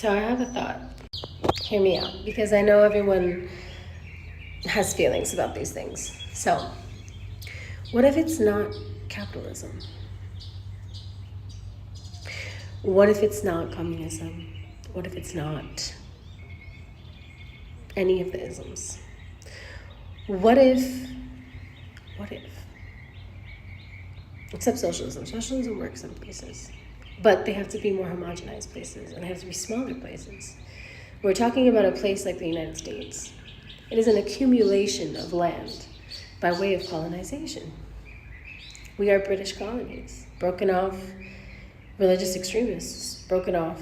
So I have a thought. Hear me out, because I know everyone has feelings about these things. So, what if it's not capitalism? What if it's not communism? What if it's not any of the isms? What if, except socialism. Socialism works in places, but they have to be more homogenized places, and they have to be smaller places. We're talking about a place like the United States. It is an accumulation of land by way of colonization. We are British colonies, broken off, religious extremists, broken off,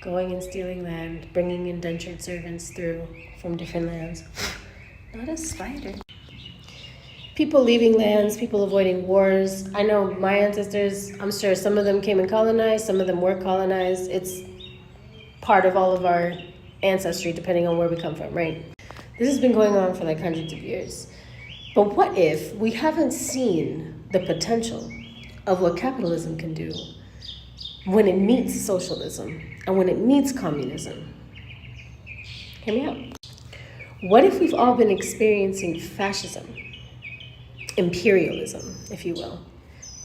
going and stealing land, bringing indentured servants through from different lands. Not a spider. People leaving lands, people avoiding wars. I know my ancestors, I'm sure some of them came and colonized, some of them were colonized. It's part of all of our ancestry, depending on where we come from, right? This has been going on for like hundreds of years. But what if we haven't seen the potential of what capitalism can do when it meets socialism and when it meets communism? Hear me out. What if we've all been experiencing fascism, imperialism, if you will?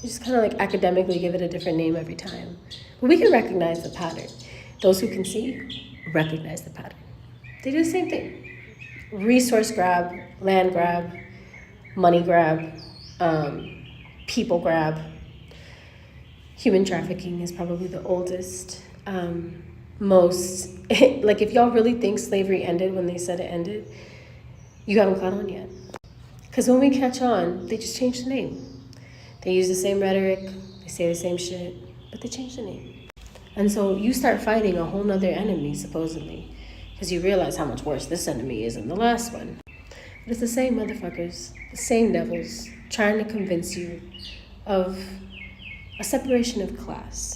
We just kind of like academically give it a different name every time. But we can recognize the pattern. Those who can see recognize the pattern. They do the same thing. Resource grab, land grab, money grab, people grab. Human trafficking is probably the oldest, most, like if y'all really think slavery ended when they said it ended, you haven't caught on yet. Because when we catch on, they just change the name. They use the same rhetoric, they say the same shit, but they change the name. And so you start fighting a whole nother enemy, supposedly, because you realize how much worse this enemy is than the last one. But it's the same motherfuckers, the same devils, trying to convince you of a separation of class.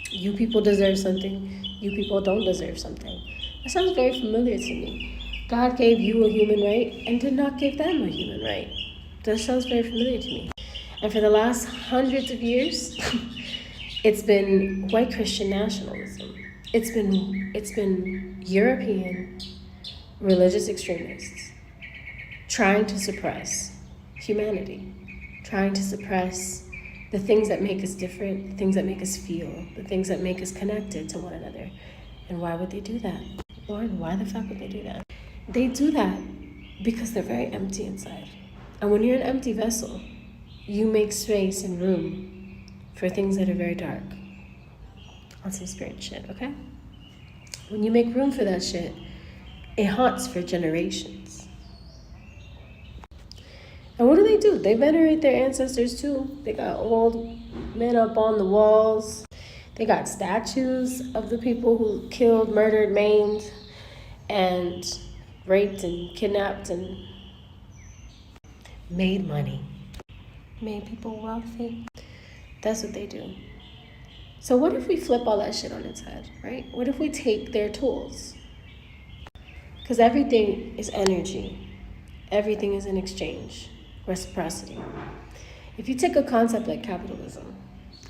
You people deserve something, you people don't deserve something. That sounds very familiar to me. God gave you a human right and did not give them a human right. That sounds very familiar to me. And for the last hundreds of years, it's been white Christian nationalism. It's been European religious extremists trying to suppress humanity, trying to suppress the things that make us different, the things that make us feel, the things that make us connected to one another. And why would they do that? Lord, why the fuck would they do that? They do that because they're very empty inside. And when you're an empty vessel, you make space and room for things that are very dark. On some spirit shit, okay? When you make room for that shit, it haunts for generations. And what do? They venerate their ancestors too. They got old men up on the walls. They got statues of the people who killed, murdered, maimed, and raped and kidnapped and made money. Made people wealthy. That's what they do. So what if we flip all that shit on its head, right? What if we take their tools? Because everything is energy. Everything is an exchange. Reciprocity. If you take a concept like capitalism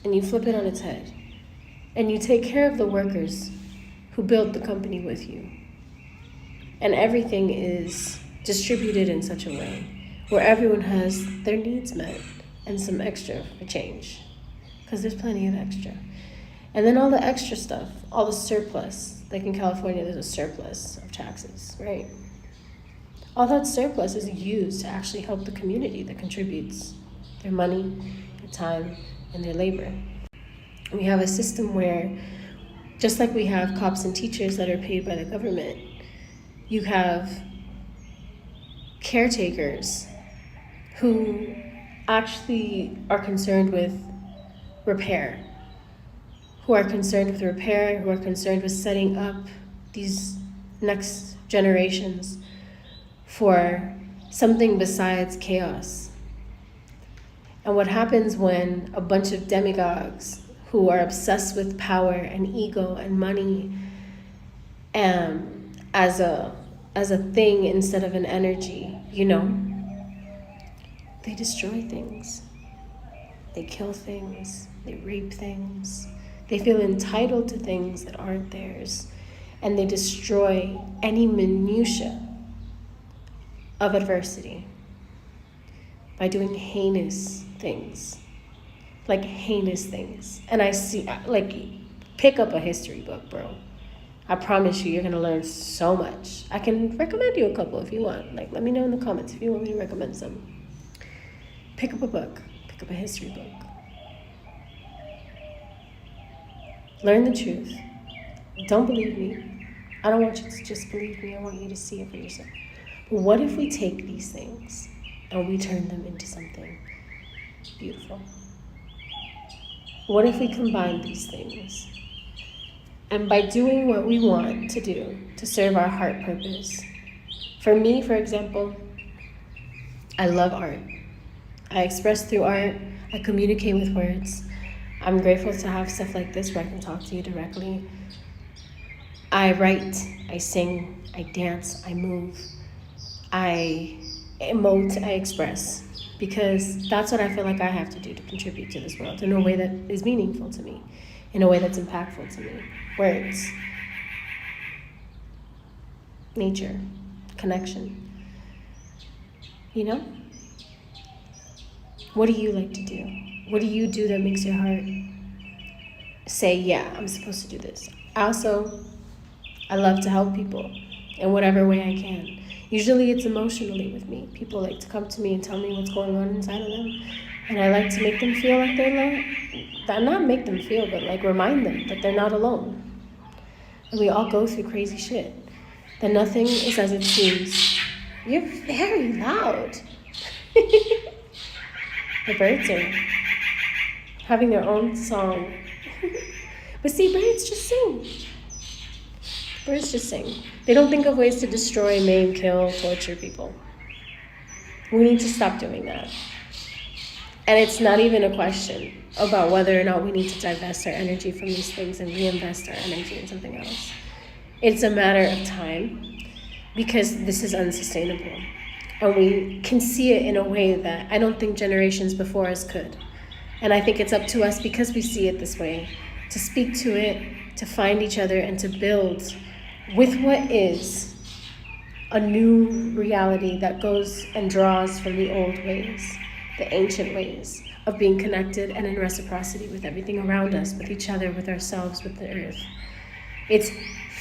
and you flip it on its head and you take care of the workers who built the company with you, and everything is distributed in such a way where everyone has their needs met and some extra for change, because there's plenty of extra. And then all the extra stuff, all the surplus, like in California, there's a surplus of taxes, right? All that surplus is used to actually help the community that contributes their money, their time, and their labor. We have a system where, just like we have cops and teachers that are paid by the government, you have caretakers who actually are concerned with repair, who are concerned with repair, who are concerned with setting up these next generations for something besides chaos. And what happens when a bunch of demagogues who are obsessed with power and ego and money as a thing instead of an energy, they destroy things. They kill things, they rape things, They feel entitled to things that aren't theirs. And they destroy any minutia of adversity by doing heinous things. Like heinous things. And I see, like, pick up a history book, bro. I promise you're going to learn so much. I can recommend you a couple if you want. Like, let me know in the comments if you want me to recommend some. Pick up a book. Pick up a history book. Learn the truth. Don't believe me. I don't want you to just believe me. I want you to see it for yourself. But what if we take these things and we turn them into something beautiful? What if we combine these things? And by doing what we want to do to serve our heart purpose. For me, for example, I love art. I express through art. I communicate with words. I'm grateful to have stuff like this where I can talk to you directly. I write, I sing, I dance, I move, I emote, I express. Because that's what I feel like I have to do to contribute to this world in a way that is meaningful to me, in a way that's impactful to me. Words, nature, connection. You know? What do you like to do? What do you do that makes your heart say, yeah, I'm supposed to do this? I love to help people in whatever way I can. Usually it's emotionally with me. People like to come to me and tell me what's going on inside of them. And I like to make them feel like they're loved. Not make them feel, but like remind them that they're not alone. And we all go through crazy shit. That nothing is as it seems. You're very loud. The birds are having their own song. But see, birds just sing. Birds just sing. They don't think of ways to destroy, maim, kill, torture people. We need to stop doing that. And it's not even a question about whether or not we need to divest our energy from these things and reinvest our energy in something else. It's a matter of time because this is unsustainable. And we can see it in a way that I don't think generations before us could. And I think it's up to us, because we see it this way, to speak to it, to find each other, and to build with what is a new reality that goes and draws from the old ways, the ancient ways of being connected and in reciprocity with everything around us, with each other, with ourselves, with the earth. It's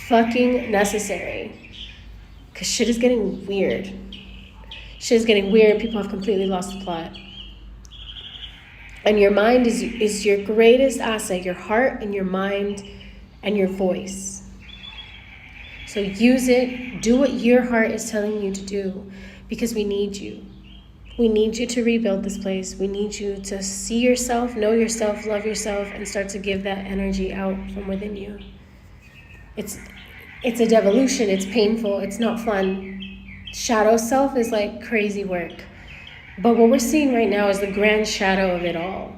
fucking necessary, because shit is getting weird. Shit is getting weird. People have completely lost the plot. And your mind is your greatest asset, your heart and your mind and your voice. So use it, do what your heart is telling you to do, because we need you. We need you to rebuild this place. We need you to see yourself, know yourself, love yourself, and start to give that energy out from within you. It's a devolution, it's painful, it's not fun. Shadow self is like crazy work. But what we're seeing right now is the grand shadow of it all.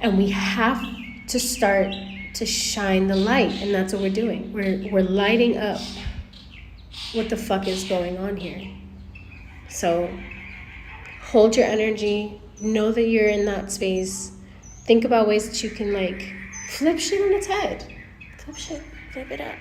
And we have to start to shine the light, and that's what we're doing. We're lighting up what the fuck is going on here. So hold your energy, know that you're in that space. Think about ways that you can like flip shit on its head. Flip it up.